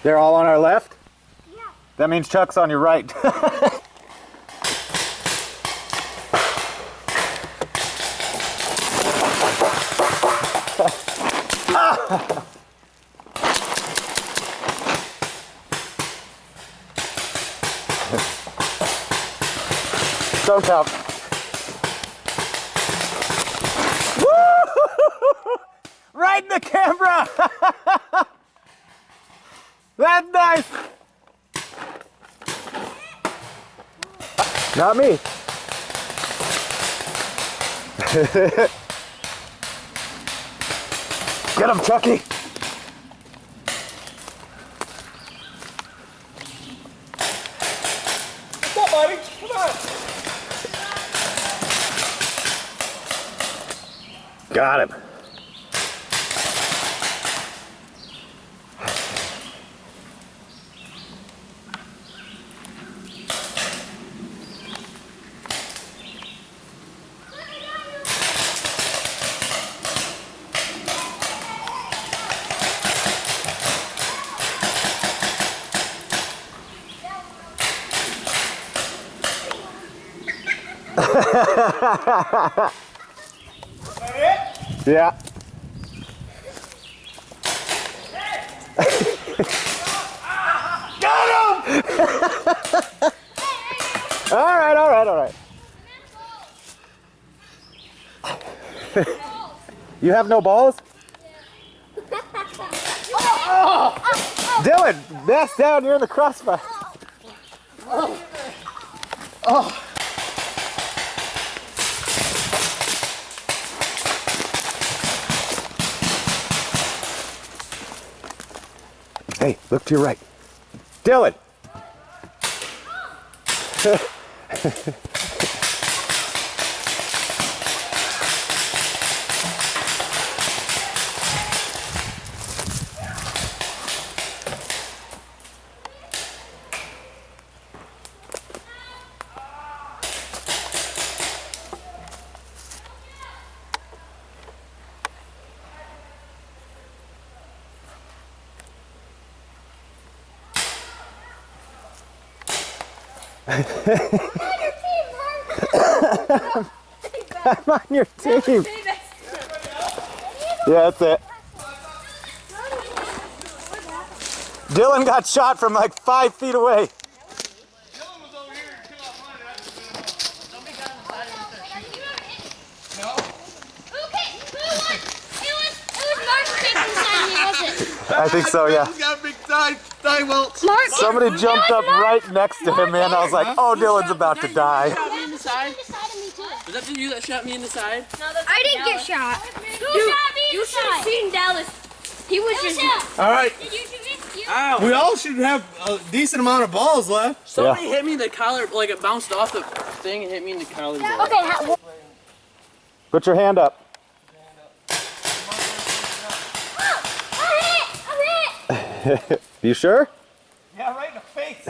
They're all on our left? Yeah. That means Chuck's on your right. So tough. Woo! Right in the camera! That's nice! Not me. Get him, Chucky! What's up, buddy? Come on. Got him. Yeah. Got him! All right, all right, all right. You have no balls? Oh. Dylan, that's down, you're in the crossfire. Oh. Oh. Hey, look to your right. Dylan! I'm on your team. Yeah, that's it. Dylan got shot from like 5 feet away. Dylan was over here and killed off mine. Somebody got inside and started shooting. No? It was Mark's kicking inside me, was it? I think so, yeah. He's got a big thigh welt. Somebody jumped up right next to him, man. I was like, oh, Dylan's about to die. Shot me in the side? Was that you that shot me in the side? No, I didn't get shot. Who shot me? You should have seen Dallas. He was just. All right. Did you shoot me? Ow. We all should have a decent amount of balls left. Somebody hit me in the collar, like it bounced off the thing and hit me in the collar. Okay, Put your hand up. I'm hit! You sure? Yeah, right in the face.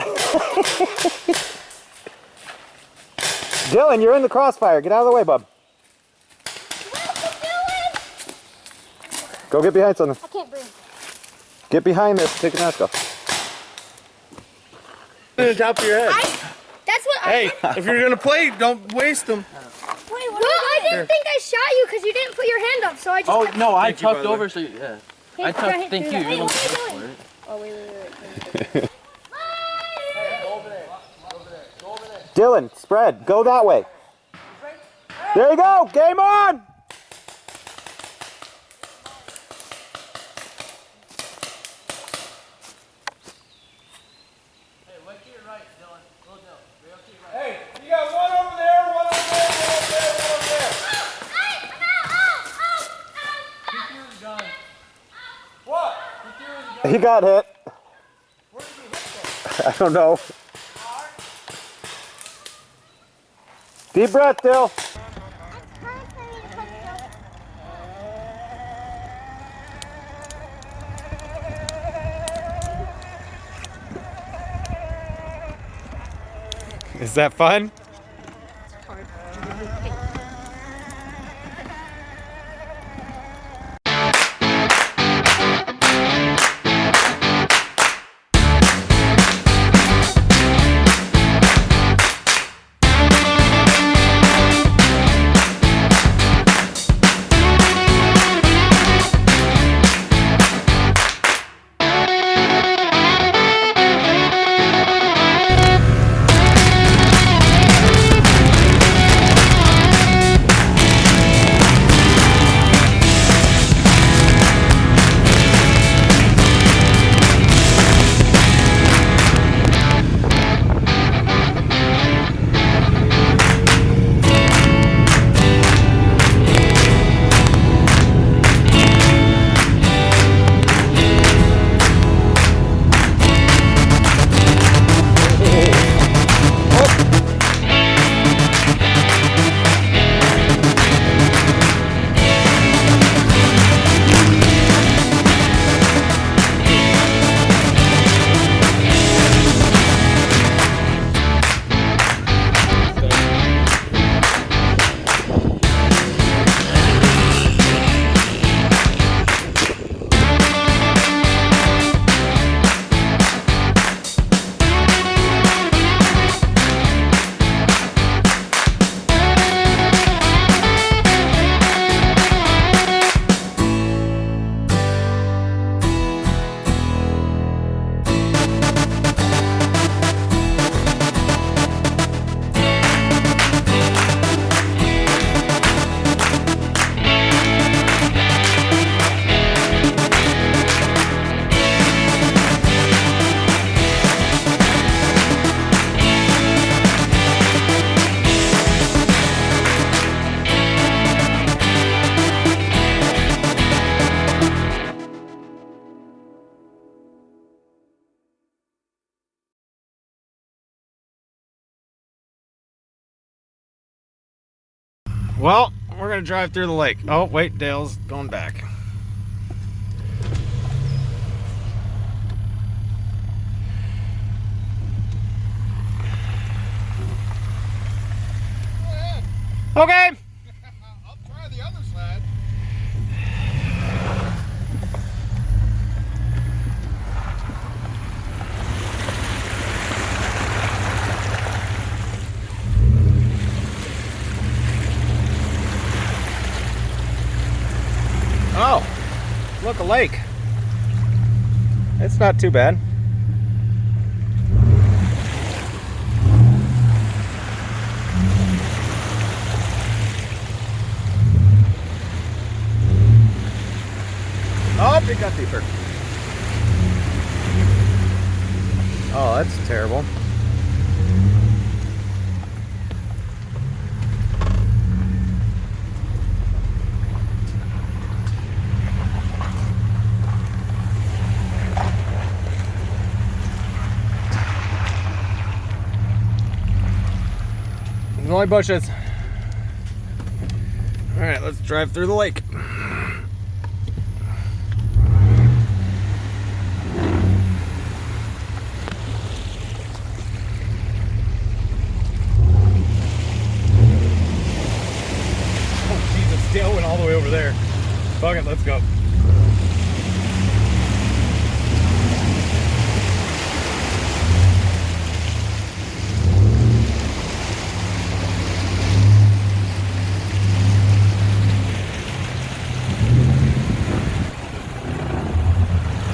Dylan, you're in the crossfire. Get out of the way, bub. Go get behind something. I can't breathe. Get behind this. Take a mask off. On the top of your head. That's what Hey, if you're gonna play, don't waste them. Wait, what? Well, I didn't think I shot you because you didn't put your hand up, so I just. Oh, no, I Thank you, tucked brother. over, so yeah. Hey, I tucked, thank you. Hey, You're what are you looking doing? for it. Oh, wait. Dylan, spread. Go that way. There you go. Game on. Hey, you got one over there, one over there, one over there, one over there. Keep yours done. What? Keep yours done. He got hit. Where did he hit from? I don't know. Deep breath, Dill. Is that fun? Well, we're gonna drive through the lake. Oh, wait, Dale's going back. Okay. I'll try the other side. Oh, look, a lake. It's not too bad. Oh, it got deeper. Oh, that's terrible. There's only bushes. All right, let's drive through the lake. Dale went all the way over there. Fuck it, let's go.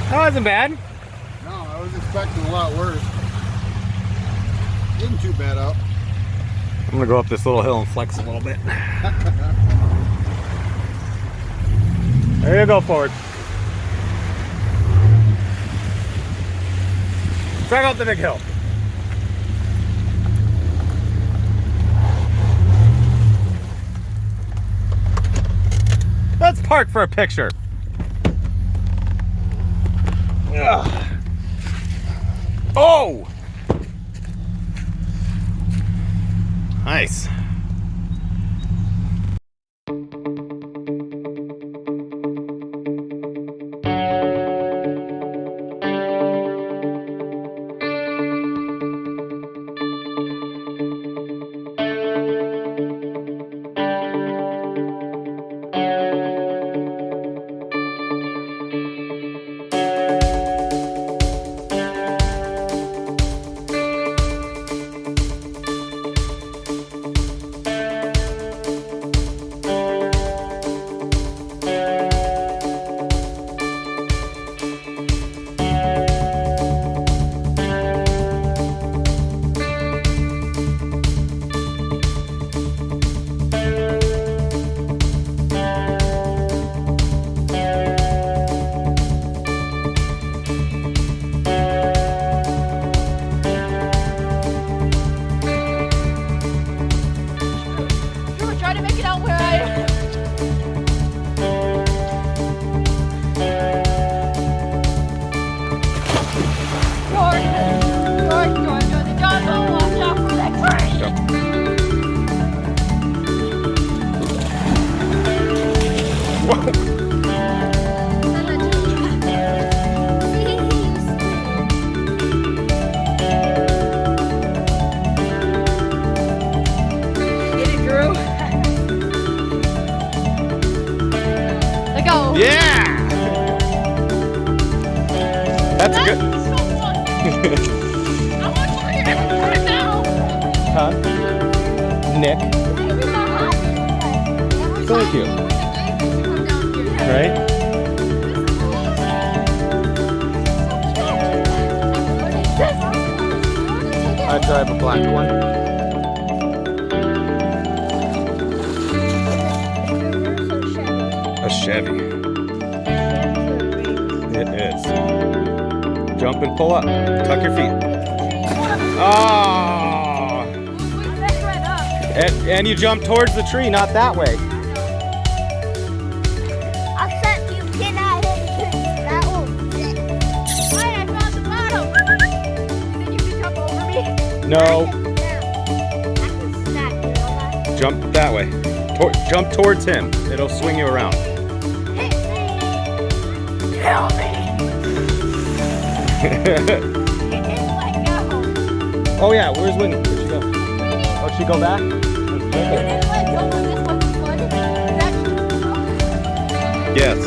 That wasn't bad. No, I was expecting a lot worse. Isn't too bad out. I'm gonna go up this little hill and flex a little bit. There you go, forward. Check out the big hill. Let's park for a picture. Ugh. Oh! Nice. Yeah! That's good. So fun. I want to hear it right now. Huh? Nick. Thank you. Right? I drive a black one. A Chevy. It is. Jump and pull up. Tuck your feet. Oh! And you jump towards the tree, not that way. I'll set you cannot hit that one. Hey, I found the bottom. You think you can jump over me? No. I can snap you on that. Jump that way. Jump towards him. It'll swing you around. Kill me. Oh yeah, where's Whitney? Where'd she go? Oh, she go back? Yes.